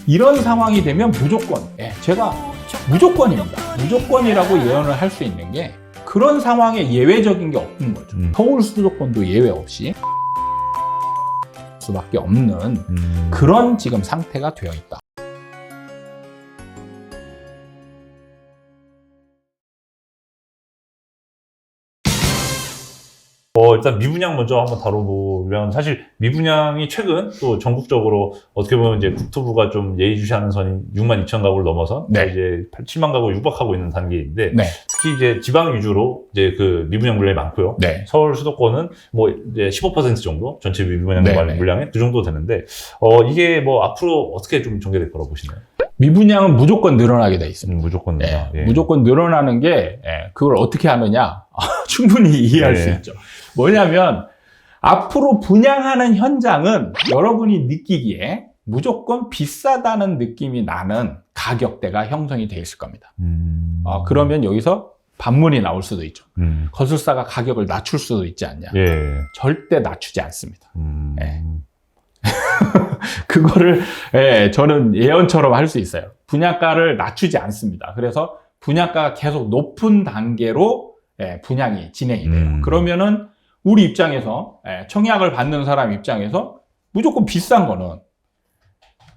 이런 상황이 되면 무조건, 제가 무조건입니다. 무조건이라고 예언을 할 수 있는 게 그런 상황에 예외적인 게 없는 거죠. 서울 수도권도 예외 없이 수밖에 없는 그런 지금 상태가 되어 있다. 일단 미분양 먼저 한번 다뤄보면, 사실 미분양이 최근 또 전국적으로 어떻게 보면 이제 국토부가 좀 예의주시하는 선인 62,000 가구를 넘어서 네. 이제 7만 가구 육박하고 있는 단계인데, 네. 특히 이제 지방 위주로 이제 그 미분양 물량이 많고요. 네. 서울 수도권은 뭐 이제 15% 정도 전체 미분양 네. 물량의 그 정도 되는데, 이게 뭐 앞으로 어떻게 좀 전개될 거라고 보시나요? 미분양은 무조건 늘어나게 돼 있습니다. 무조건. 무조건 늘어나는 게, 그걸 어떻게 하느냐? 충분히 이해할 수 있죠. 뭐냐면, 앞으로 분양하는 현장은 여러분이 느끼기에 무조건 비싸다는 느낌이 나는 가격대가 형성이 돼 있을 겁니다. 그러면 여기서 반문이 나올 수도 있죠. 건설사가 가격을 낮출 수도 있지 않냐. 절대 낮추지 않습니다. 그거를 저는 예언처럼 할 수 있어요. 분양가를 낮추지 않습니다. 그래서 분양가가 계속 높은 단계로 분양이 진행이 돼요. 그러면은 우리 입장에서 청약을 받는 사람 입장에서 무조건 비싼 거는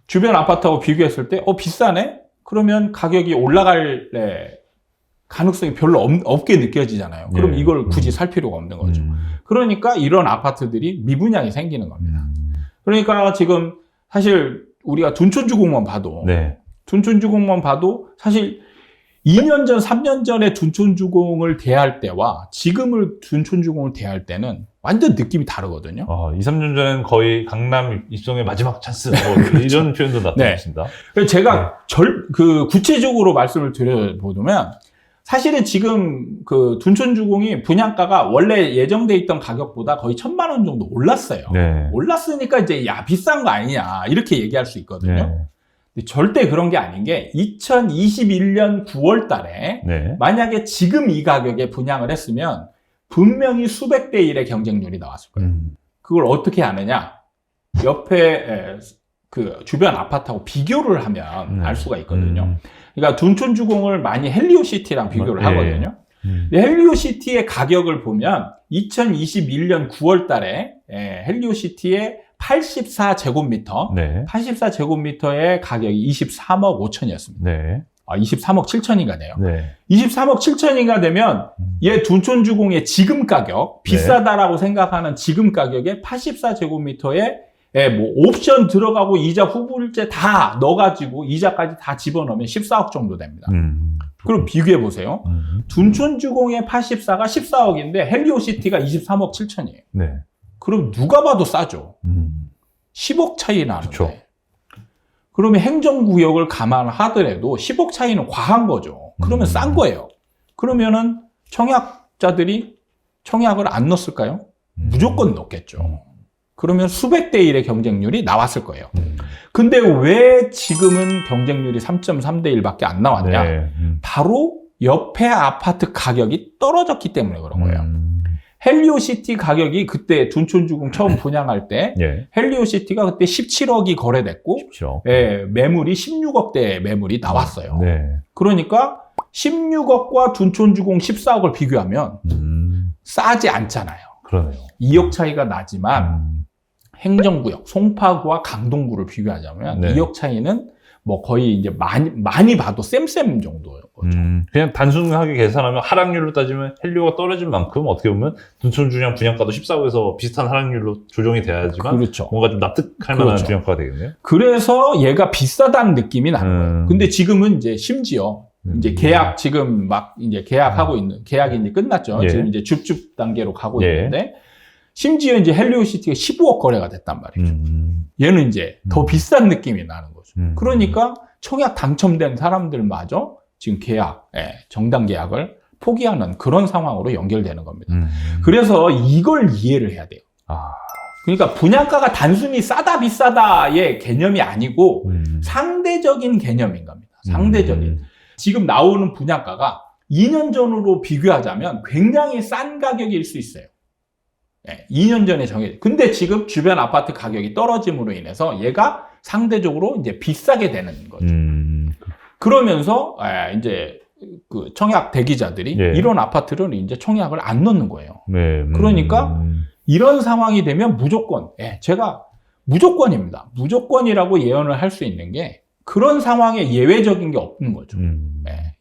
주변 아파트하고 비교했을 때 비싸네? 그러면 가격이 올라갈 가능성이 별로 없게 느껴지잖아요. 그럼 이걸 굳이 살 필요가 없는 거죠. 그러니까 이런 아파트들이 미분양이 생기는 겁니다. 그러니까 지금 사실 우리가 둔촌주공만 봐도 둔촌주공만 봐도 사실 2년 전, 3년 전에 둔촌주공을 대할 때와 지금을 둔촌주공을 대할 때는 완전 느낌이 다르거든요. 2, 3년 전에는 거의 강남 입성의 마지막 찬스 이런 표현도 나타났습니다. 그래서 제가 구체적으로 말씀을 드려보면 사실은 지금 그 둔촌주공이 분양가가 원래 예정돼 있던 가격보다 거의 1,000만 원 정도 올랐어요. 올랐으니까 이제 비싼 거 아니냐 이렇게 얘기할 수 있거든요. 근데 절대 그런 게 아닌 게 2021년 9월 달에 만약에 지금 이 가격에 분양을 했으면 분명히 수백 대 1의 경쟁률이 나왔을 거예요. 그걸 어떻게 아느냐? 옆에 그 주변 아파트하고 비교를 하면 알 수가 있거든요. 그러니까 둔촌주공을 많이 헬리오시티랑 비교를 하거든요. 헬리오시티의 가격을 보면 2021년 9월 달에 헬리오시티의 84제곱미터, 84제곱미터의 가격이 23억 5천이었습니다. 23억 7천인가 돼요. 23억 7천인가 되면 얘 둔촌주공의 지금 가격, 비싸다라고 생각하는 지금 가격에 84제곱미터에 뭐 옵션 들어가고 이자 후불제 다 넣어가지고 이자까지 다 집어넣으면 14억 정도 됩니다. 그럼 비교해 보세요. 둔촌주공의 84가 14억인데 헬리오시티가 23억 7천이에요. 그럼 누가 봐도 싸죠. 10억 차이 나는데. 그러면 행정구역을 감안하더라도 10억 차이는 과한 거죠. 그러면 싼 거예요. 그러면은 청약자들이 청약을 안 넣었을까요? 무조건 넣겠죠. 그러면 수백 대 1의 경쟁률이 나왔을 거예요. 근데 왜 지금은 경쟁률이 3.3대 1밖에 안 나왔냐? 바로 옆에 아파트 가격이 떨어졌기 때문에 그런 거예요. 헬리오시티 가격이 그때 둔촌주공 처음 분양할 때 헬리오시티가 그때 17억이 거래됐고 17억. 매물이 16억대 매물이 나왔어요. 그러니까 16억과 둔촌주공 14억을 비교하면 싸지 않잖아요. 그러네요. 2억 차이가 나지만 행정구역, 송파구와 강동구를 비교하자면 2억 차이는 뭐 거의 이제 많이 봐도 쌤쌤 정도인 거죠. 그냥 단순하게 계산하면 하락률로 따지면 헬리오가 떨어진 만큼 어떻게 보면 둔촌주공 분양가도 14억에서 비슷한 하락률로 조정이 돼야지만 뭔가 좀 납득할 만한 분양가가 되겠네요. 그래서 얘가 비싸다는 느낌이 나는 거예요. 근데 지금은 이제 심지어 이제 계약 지금 막 이제 계약하고 있는 계약이 이제 끝났죠. 지금 이제 줍줍 단계로 가고 있는데 심지어 이제 헬리오시티가 15억 거래가 됐단 말이죠. 얘는 이제 더 비싼 느낌이 나는 거죠. 그러니까 청약 당첨된 사람들마저 지금 정당 계약을 포기하는 그런 상황으로 연결되는 겁니다. 그래서 이걸 이해를 해야 돼요. 그러니까 분양가가 단순히 싸다 비싸다의 개념이 아니고 상대적인 개념인 겁니다. 상대적인. 지금 나오는 분양가가 2년 전으로 비교하자면 굉장히 싼 가격일 수 있어요. 2년 전에 근데 지금 주변 아파트 가격이 떨어짐으로 인해서 얘가 상대적으로 이제 비싸게 되는 거죠. 그러면서 이제 그 청약 대기자들이 예. 이런 아파트를 이제 청약을 안 넣는 거예요. 네. 그러니까 이런 상황이 되면 무조건, 제가 무조건입니다. 무조건이라고 예언을 할 수 있는 게 그런 상황에 예외적인 게 없는 거죠.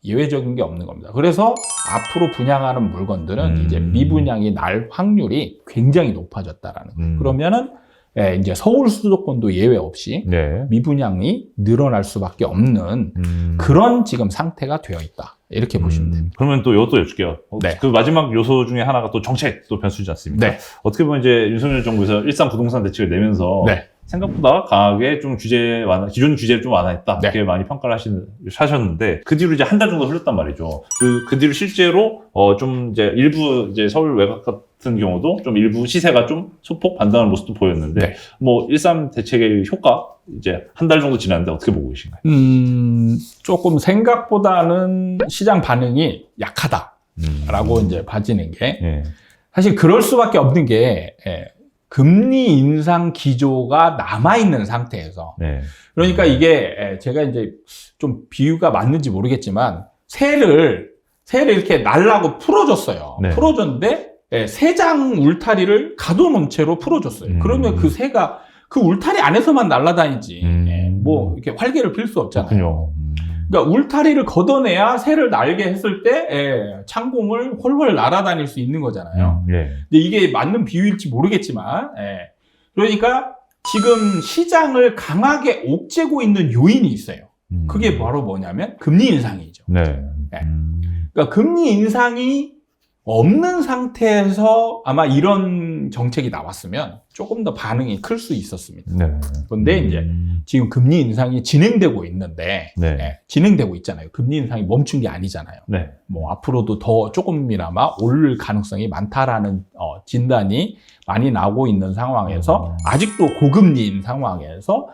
예외적인 게 없는 겁니다. 그래서 앞으로 분양하는 물건들은 이제 미분양이 날 확률이 굉장히 높아졌다라는. 그러면은 이제 서울 수도권도 예외 없이 네. 미분양이 늘어날 수밖에 없는 그런 지금 상태가 되어 있다. 이렇게 보시면 됩니다. 그러면 또 이것도 여쭐게요. 네. 그 마지막 요소 중에 하나가 또 정책, 또 변수지 않습니까? 네. 어떻게 보면 이제 윤석열 정부에서 일상 부동산 대책을 내면서 네. 생각보다 강하게 좀 기존 규제를 좀 완화했다. 네. 이렇게 많이 평가를 하셨는데, 그 뒤로 이제 한 달 정도 흘렀단 말이죠. 그 뒤로 실제로, 좀 이제 일부 이제 서울 외곽 같은 경우도 좀 일부 시세가 좀 소폭 반등하는 모습도 보였는데, 네. 뭐, 13 대책의 효과, 이제 한 달 정도 지났는데 어떻게 보고 계신가요? 조금 생각보다는 시장 반응이 약하다라고 이제 봐지는 게, 예. 사실 그럴 수밖에 없는 게, 금리 인상 기조가 남아있는 상태에서. 네. 그러니까 이게 제가 이제 좀 비유가 맞는지 모르겠지만 새를 이렇게 날라고 풀어줬어요. 네. 풀어줬는데 새장 울타리를 가둬놓은 채로 풀어줬어요. 그러면 그 새가 그 울타리 안에서만 날아다니지 뭐 이렇게 활개를 필 수 없잖아요. 그렇군요. 그러니까 울타리를 걷어내야 새를 날게 했을 때 창공을 훨훨 날아다닐 수 있는 거잖아요. 예. 근데 이게 맞는 비유일지 모르겠지만, 그러니까 지금 시장을 강하게 옥죄고 있는 요인이 있어요. 그게 바로 뭐냐면 금리 인상이죠. 네. 그러니까 금리 인상이 없는 상태에서 아마 이런 정책이 나왔으면 조금 더 반응이 클 수 있었습니다. 네. 그런데 이제 지금 금리 인상이 진행되고 있는데, 네. 진행되고 있잖아요. 금리 인상이 멈춘 게 아니잖아요. 네. 뭐 앞으로도 더 조금이나마 오를 가능성이 많다라는 진단이 많이 나오고 있는 상황에서 아직도 고금리인 상황에서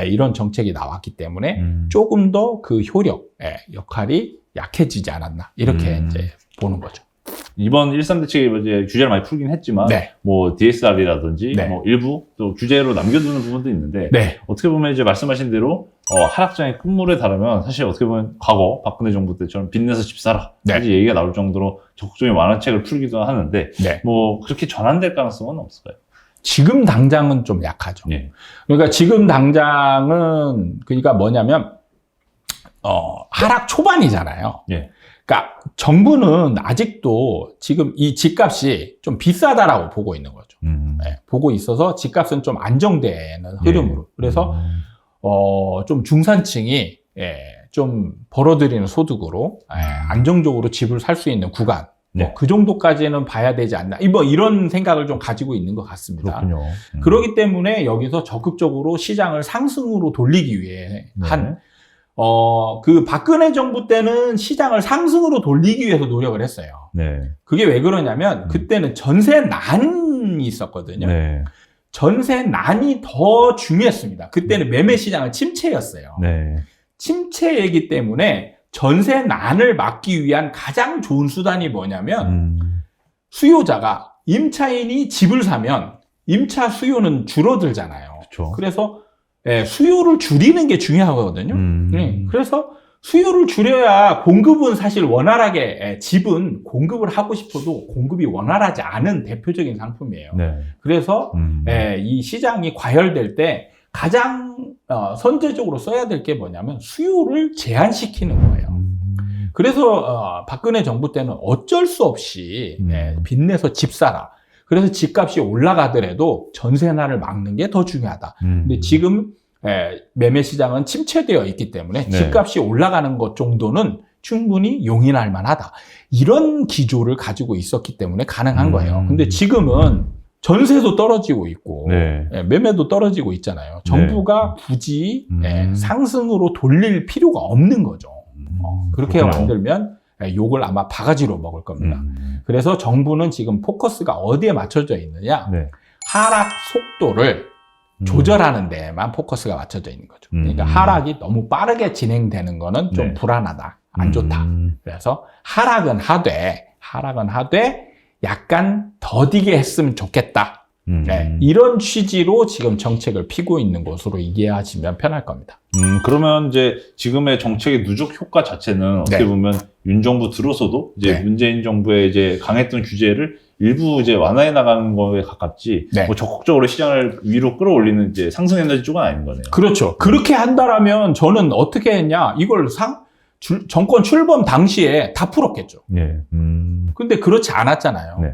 이런 정책이 나왔기 때문에 조금 더 그 효력, 역할이 약해지지 않았나 이렇게 이제 보는 거죠. 이번 13대책이 이제 규제를 많이 풀긴 했지만, 네. 뭐, DSR이라든지, 네. 뭐, 일부 또 규제로 남겨두는 부분도 있는데, 네. 어떻게 보면 이제 말씀하신 대로, 하락장의 끝물에 달하면 사실 어떻게 보면 과거 박근혜 정부 때처럼 빚내서 집 사라. 네. 사실 얘기가 나올 정도로 적극적인 완화책을 풀기도 하는데, 네. 뭐, 그렇게 전환될 가능성은 없을까요? 지금 당장은 좀 약하죠. 예. 그러니까 지금 당장은, 그러니까 뭐냐면, 하락 초반이잖아요. 예. 그러니까 정부는 아직도 지금 이 집값이 좀 비싸다라고 보고 있는 거죠. 보고 있어서 집값은 좀 안정되는 흐름으로. 그래서 좀 중산층이 좀 벌어들이는 소득으로 안정적으로 집을 살 수 있는 구간. 네. 뭐 그 정도까지는 봐야 되지 않나. 뭐 이런 생각을 좀 가지고 있는 것 같습니다. 그렇군요. 그렇기 때문에 여기서 적극적으로 시장을 상승으로 돌리기 위해 한 그 박근혜 정부 때는 시장을 상승으로 돌리기 위해서 노력을 했어요. 네. 그게 왜 그러냐면 그때는 전세난이 있었거든요. 네. 전세난이 더 중요했습니다. 그때는 매매 시장은 침체였어요. 네. 침체이기 때문에 전세난을 막기 위한 가장 좋은 수단이 뭐냐면 수요자가 임차인이 집을 사면 임차 수요는 줄어들잖아요. 그렇죠. 그래서 수요를 줄이는 게 중요하거든요. 그래서 수요를 줄여야 공급은 사실 원활하게 집은 공급을 하고 싶어도 공급이 원활하지 않은 대표적인 상품이에요. 네. 그래서 이 시장이 과열될 때 가장 선제적으로 써야 될 게 뭐냐면 수요를 제한시키는 거예요. 그래서 박근혜 정부 때는 어쩔 수 없이 빚내서 집 사라. 그래서 집값이 올라가더라도 전세난을 막는 게 더 중요하다. 근데 지금 매매 시장은 침체되어 있기 때문에 네. 집값이 올라가는 것 정도는 충분히 용인할 만하다. 이런 기조를 가지고 있었기 때문에 가능한 거예요. 근데 지금은 전세도 떨어지고 있고 네. 매매도 떨어지고 있잖아요. 정부가 굳이 상승으로 돌릴 필요가 없는 거죠. 그렇게 그렇구나. 만들면 욕을 아마 바가지로 먹을 겁니다. 그래서 정부는 지금 포커스가 어디에 맞춰져 있느냐? 네. 하락 속도를 조절하는 데에만 포커스가 맞춰져 있는 거죠. 그러니까 하락이 너무 빠르게 진행되는 거는 좀 네. 불안하다. 안 좋다. 그래서 하락은 하되 약간 더디게 했으면 좋겠다. 네, 이런 취지로 지금 정책을 피고 있는 것으로 이해하시면 편할 겁니다. 그러면 이제 지금의 정책의 누적 효과 자체는 어떻게 네. 보면 윤 정부 들어서도 이제 네. 문재인 정부의 이제 강했던 규제를 일부 이제 완화해 나가는 거에 가깝지, 네. 뭐 적극적으로 시장을 위로 끌어올리는 이제 상승 에너지 쪽은 아닌 거네요. 그렇죠. 그렇게 한다라면 저는 어떻게 했냐? 이걸 정권 출범 당시에 다 풀었겠죠. 예. 근데 그렇지 않았잖아요. 네.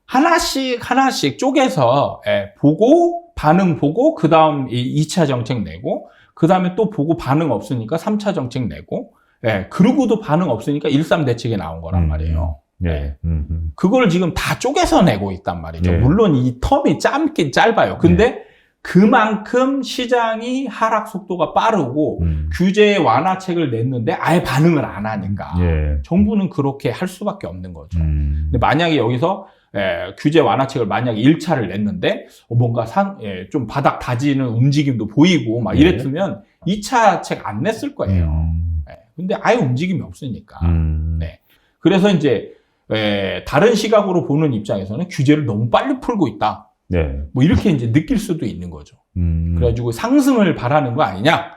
하나씩 쪼개서 보고 반응 보고 그 다음 2차 정책 내고 그 다음에 또 보고 반응 없으니까 3차 정책 내고 그러고도 반응 없으니까 1.3 대책이 나온 거란 말이에요. 예. 그걸 지금 다 쪼개서 내고 있단 말이죠. 예. 물론 이 텀이 짧긴 짧아요. 근데 그만큼 시장이 하락 속도가 빠르고 규제 완화책을 냈는데 아예 반응을 안 하니까 정부는 그렇게 할 수밖에 없는 거죠. 근데 만약에 여기서 규제 완화책을 만약에 1차를 냈는데 뭔가 좀 바닥 다지는 움직임도 보이고 막 이랬으면 2차 책 안 냈을 거예요. 근데 아예 움직임이 없으니까. 그래서 이제 다른 시각으로 보는 입장에서는 규제를 너무 빨리 풀고 있다. 뭐 이렇게 이제 느낄 수도 있는 거죠. 그래가지고 상승을 바라는 거 아니냐?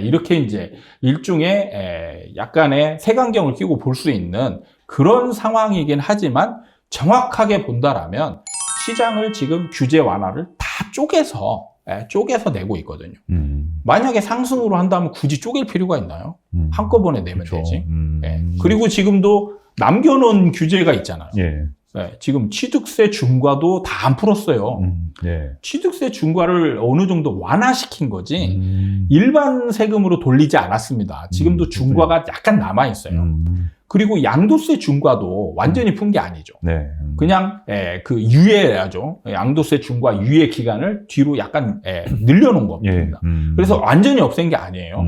이렇게 이제 일종의 약간의 색안경을 끼고 볼 수 있는 그런 상황이긴 하지만 정확하게 본다라면 시장을 지금 규제 완화를 다 쪼개서 내고 있거든요. 만약에 상승으로 한다면 굳이 쪼갤 필요가 있나요? 한꺼번에 내면 그쵸. 되지. 그리고 지금도 남겨놓은 규제가 있잖아요. 지금 취득세 중과도 다 안 풀었어요. 취득세 중과를 어느 정도 완화시킨 거지 일반 세금으로 돌리지 않았습니다. 지금도 중과가 약간 남아있어요. 그리고 양도세 중과도 완전히 푼 게 아니죠. 그냥 그 유예하죠. 양도세 중과 유예 기간을 뒤로 약간 늘려놓은 겁니다. 그래서 완전히 없앤 게 아니에요.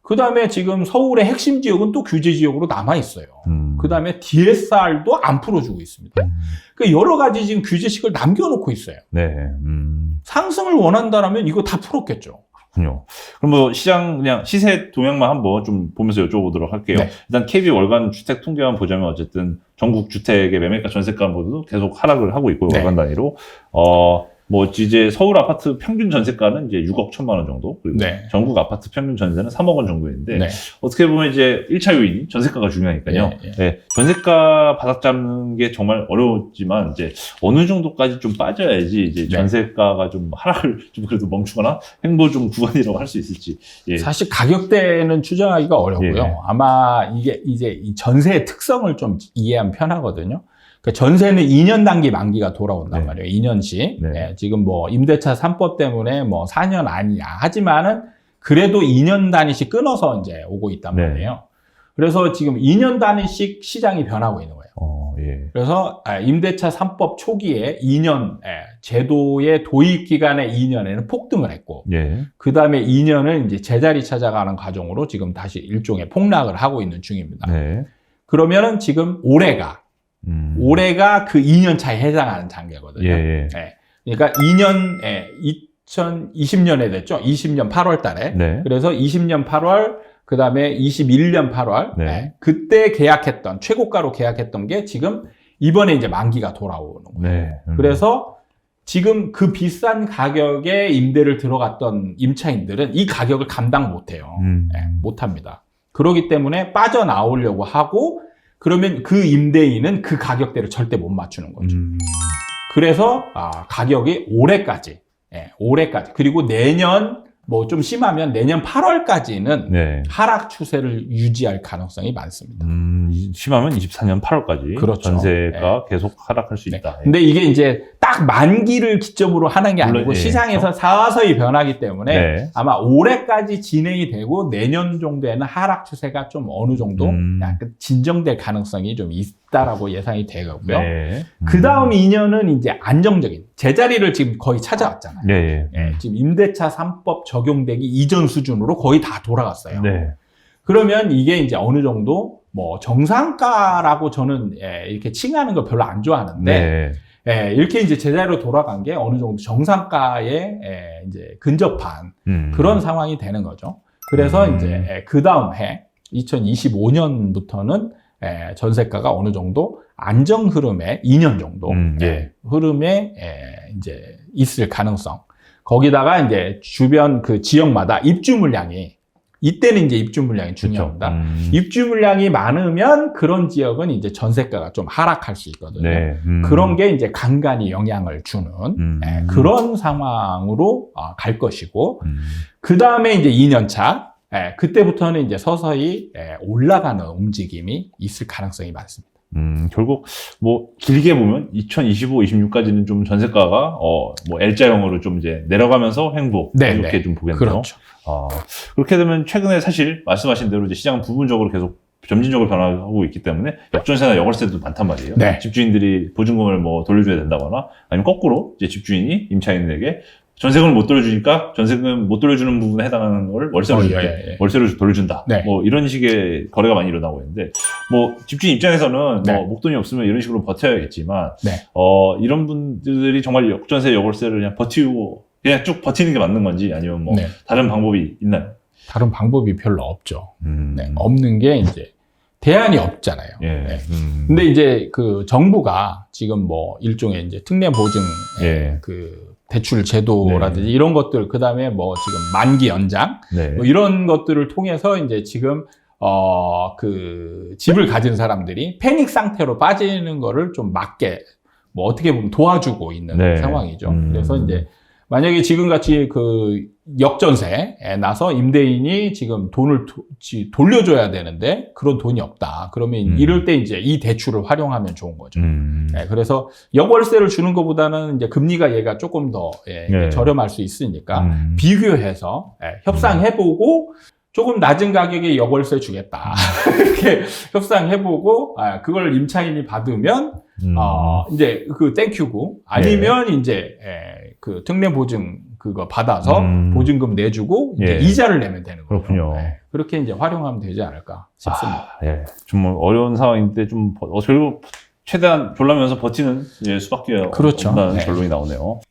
그 다음에 지금 서울의 핵심 지역은 또 규제 지역으로 남아있어요. 그 다음에 DSR도 안 풀어주고 있습니다. 그러니까 여러 가지 지금 규제식을 남겨놓고 있어요. 상승을 원한다면 이거 다 풀었겠죠. 그럼 뭐 시장 그냥 시세 동향만 한번 좀 보면서 여쭤보도록 할게요. 일단 KB 월간 주택 통계만 보자면 어쨌든 전국 주택의 매매가 전세가 모두 계속 하락을 하고 있고 월간 단위로 뭐 이제 서울 아파트 평균 전세가는 이제 6억 1천만 원 정도, 그리고 전국 아파트 평균 전세는 3억 원 정도인데 어떻게 보면 이제 1차 요인이 전세가가 중요하니까요. 전세가 바닥 잡는 게 정말 어려웠지만 이제 어느 정도까지 좀 빠져야지 이제 전세가가 좀 하락을 좀 그래도 멈추거나 횡보 좀 구간이라고 할 수 있을지. 사실 가격대는 추정하기가 어렵고요. 아마 이게 이제 이 전세의 특성을 좀 이해하면 편하거든요. 그러니까 전세는 2년 단기 만기가 돌아온단 말이에요. 2년씩. 지금 뭐 임대차 3법 때문에 뭐 4년 아니야. 하지만은 그래도 2년 단위씩 끊어서 이제 오고 있단 말이에요. 그래서 지금 2년 단위씩 시장이 변하고 있는 거예요. 그래서 임대차 3법 초기에 2년 제도의 도입 기간의 2년에는 폭등을 했고 그 다음에 2년은 이제 제자리 찾아가는 과정으로 지금 다시 일종의 폭락을 하고 있는 중입니다. 그러면은 지금 올해가 그 2년 차에 해당하는 단계거든요. 그러니까 2년, 2020년에 됐죠. 20년 8월 달에. 그래서 20년 8월, 그 다음에 21년 8월. 그때 계약했던, 최고가로 계약했던 게 지금 이번에 이제 만기가 돌아오는 거예요. 그래서 지금 그 비싼 가격에 임대를 들어갔던 임차인들은 이 가격을 감당 못 해요. 못 합니다. 그렇기 때문에 빠져나오려고 하고, 그러면 그 임대인은 그 가격대를 절대 못 맞추는 거죠. 그래서 가격이 올해까지 그리고 내년 뭐 좀 심하면 내년 8월까지는 하락 추세를 유지할 가능성이 많습니다. 심하면 24년 8월까지 그렇죠. 전세가 계속 하락할 수 있다. 근데 이게 이제 딱 만기를 기점으로 하는 게 아니고 물론, 시장에서 서서히 변하기 때문에 아마 올해까지 진행이 되고 내년 정도에는 하락 추세가 좀 어느 정도 약간 진정될 가능성이 좀 있다라고 예상이 되고요. 그 다음 2년은 이제 안정적인 제자리를 지금 거의 찾아왔잖아요. 지금 임대차 3법 적용되기 이전 수준으로 거의 다 돌아갔어요. 그러면 이게 이제 어느 정도 뭐 정상가라고 저는 이렇게 칭하는 거 별로 안 좋아하는데 이렇게 이제 제자리로 돌아간 게 어느 정도 정상가에 이제 근접한 그런 상황이 되는 거죠. 그래서 이제 그 다음 해 2025년부터는 전세가가 어느 정도 안정 흐름에 2년 정도 예. 흐름에 이제 있을 가능성. 거기다가 이제 주변 그 지역마다 입주 물량이 이때는 이제 입주 물량이 중요합니다. 입주 물량이 많으면 그런 지역은 이제 전세가가 좀 하락할 수 있거든요. 네. 그런 게 이제 간간히 영향을 주는 그런 상황으로 갈 것이고, 그 다음에 이제 2년 차, 그때부터는 이제 서서히 올라가는 움직임이 있을 가능성이 많습니다. 결국 뭐 길게 보면 2025, 26까지는 좀 전세가가 뭐 L자형으로 좀 이제 내려가면서 횡보 이렇게 좀 보겠네요. 그렇죠. 그렇게 되면 최근에 사실 말씀하신 대로 이제 시장은 부분적으로 계속 점진적으로 변화하고 있기 때문에 역전세나 역월세도 많단 말이에요. 네. 집주인들이 보증금을 뭐 돌려줘야 된다거나 아니면 거꾸로 이제 집주인이 임차인에게 전세금을 못 돌려주니까 전세금 못 돌려주는 부분에 해당하는 걸 월세로 줄게. 월세로 돌려준다. 네. 뭐 이런 식의 거래가 많이 일어나고 있는데, 뭐 집주인 입장에서는 네. 뭐 목돈이 없으면 이런 식으로 버텨야겠지만, 네. 이런 분들이 정말 역전세, 역월세를 그냥 버티고 그냥 쭉 버티는 게 맞는 건지 아니면 뭐 다른 방법이 있나요? 다른 방법이 별로 없죠. 없는 게 이제 대안이 없잖아요. 예. 근데 이제 그 정부가 지금 뭐 일종의 이제 특례 보증 그 대출 제도라든지 이런 것들, 그 다음에 뭐 지금 만기 연장, 뭐 이런 것들을 통해서 이제 지금, 그 집을 가진 사람들이 패닉 상태로 빠지는 거를 좀 막게, 뭐 어떻게 보면 도와주고 있는 상황이죠. 그래서 이제 만약에 지금같이 그 역전세에 나서 임대인이 지금 돈을 돌려줘야 되는데 그런 돈이 없다. 그러면 이럴 때 이제 이 대출을 활용하면 좋은 거죠. 그래서 역월세를 주는 것보다는 이제 금리가 얘가 조금 더 저렴할 수 있으니까 비교해서 협상해보고 조금 낮은 가격에 역월세 주겠다. 이렇게 협상해보고 그걸 임차인이 받으면 이제 그 땡큐고 아니면 이제 그 특례 보증 그거 받아서 보증금 내주고 이제 이자를 내면 되는 거죠. 그렇군요. 그렇게 이제 활용하면 되지 않을까 싶습니다. 정말 어려운 상황인데 좀 결국 최대한 졸라면서 버티는 수밖에 그렇죠. 없다는 결론이 나오네요.